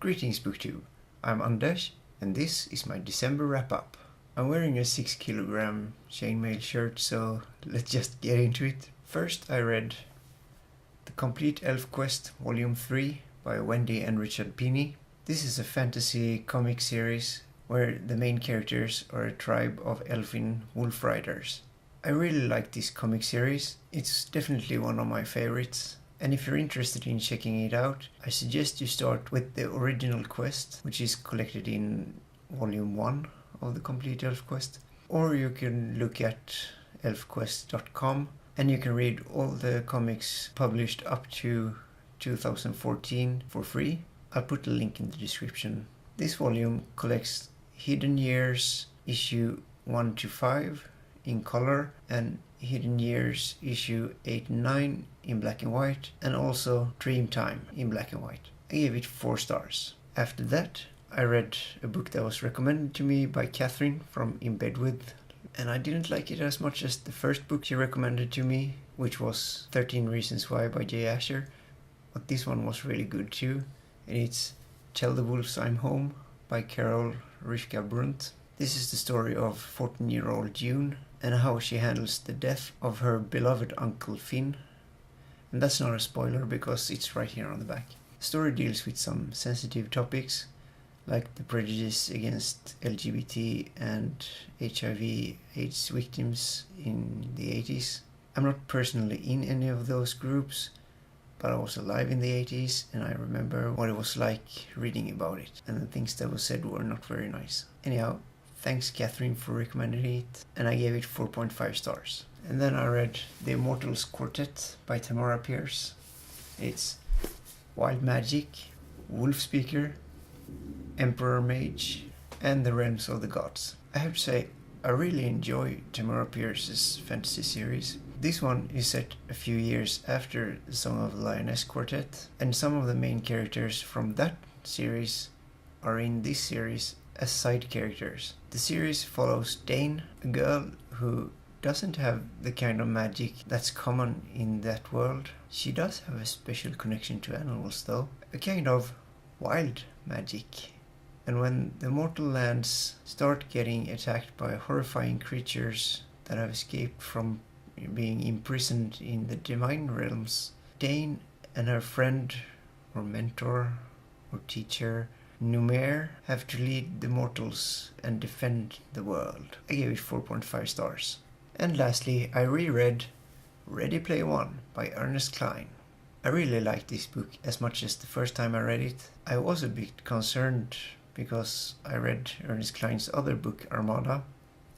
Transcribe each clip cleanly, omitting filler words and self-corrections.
Greetings BookTube, I'm Anders and this is my December wrap-up. I'm wearing a 6 kilogram chainmail shirt, so let's just get into it. First I read The Complete Elf Quest Volume 3 by Wendy and Richard Pini. This is a fantasy comic series where the main characters are a tribe of elfin wolf riders. I really like this comic series, it's definitely one of my favorites. And if you're interested in checking it out, I suggest you start with the original quest, which is collected in Volume 1 of the Complete Elf Quest. Or you can look at elfquest.com and you can read all the comics published up to 2014 for free. I'll put a link in the description. This volume collects Hidden Years issue 1 to 5 in color and Hidden Years issue 8 and 9 in black and white, and also Dreamtime in black and white. I gave it 4 stars. After that I read a book that was recommended to me by Catherine from In Bed With, and I didn't like it as much as the first book she recommended to me, which was 13 Reasons Why by Jay Asher, but this one was really good too, and it's Tell the Wolves I'm Home by Carol Rivka Brunt. This is the story of 14-year-old June and how she handles the death of her beloved uncle Finn. And that's not a spoiler because it's right here on the back. The story deals with some sensitive topics like the prejudice against LGBT and HIV/AIDS victims in the 80s. I'm not personally in any of those groups, but I was alive in the 80s and I remember what it was like reading about it, and the things that were said were not very nice. Anyhow, thanks Catherine for recommending it, and I gave it 4.5 stars. And then I read The Immortals Quartet by Tamara Pierce. It's Wild Magic, Wolf Speaker, Emperor Mage, and The Realms of the Gods. I have to say, I really enjoy Tamara Pierce's fantasy series. This one is set a few years after the Song of the Lioness Quartet, and some of the main characters from that series are in this series as side characters. The series follows Dane, a girl who doesn't have the kind of magic that's common in that world. She does have a special connection to animals though, a kind of wild magic. And when the mortal lands start getting attacked by horrifying creatures that have escaped from being imprisoned in the divine realms, Dane and her friend or mentor or teacher Numair have to lead the mortals and defend the world. I gave it 4.5 stars. And lastly, I reread Ready Player One by Ernest Cline. I really liked this book as much as the first time I read it. I was a bit concerned because I read Ernest Cline's other book, Armada,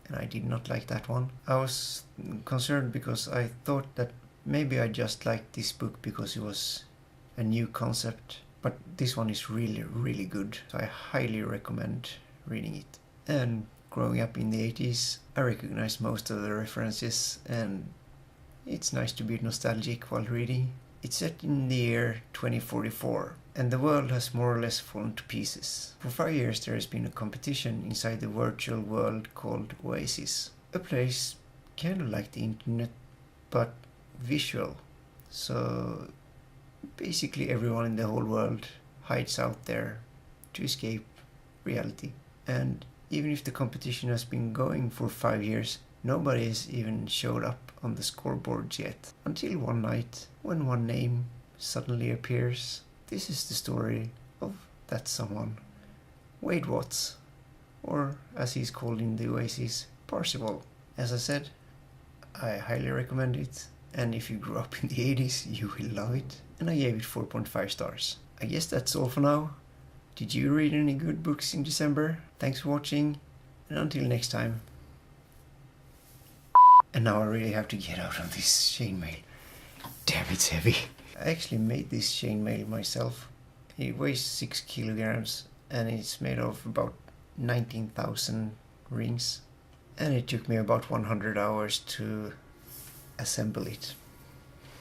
and I did not like that one. I was concerned because I thought that maybe I just liked this book because it was a new concept. But this one is really good, so I highly recommend reading it. And growing up in the 80s, I recognize most of the references, and it's nice to be nostalgic while reading. It's set in the year 2044, and the world has more or less fallen to pieces. For 5 years there has been a competition inside the virtual world called Oasis, a place kind of like the internet, but visual. So basically everyone in the whole world hides out there to escape reality. And even if the competition has been going for 5 years, nobody has even showed up on the scoreboards yet. Until one night, when one name suddenly appears. This is the story of that someone, Wade Watts, or as he's called in the Oasis, Parzival. As I said, I highly recommend it, and if you grew up in the 80s, you will love it. And I gave it 4.5 stars. I guess that's all for now. Did you read any good books in December? Thanks for watching, and until next time. And now I really have to get out of this chainmail. Damn, it's heavy. I actually made this chainmail myself. It weighs 6 kilograms and it's made of about 19,000 rings. And it took me about 100 hours to assemble it.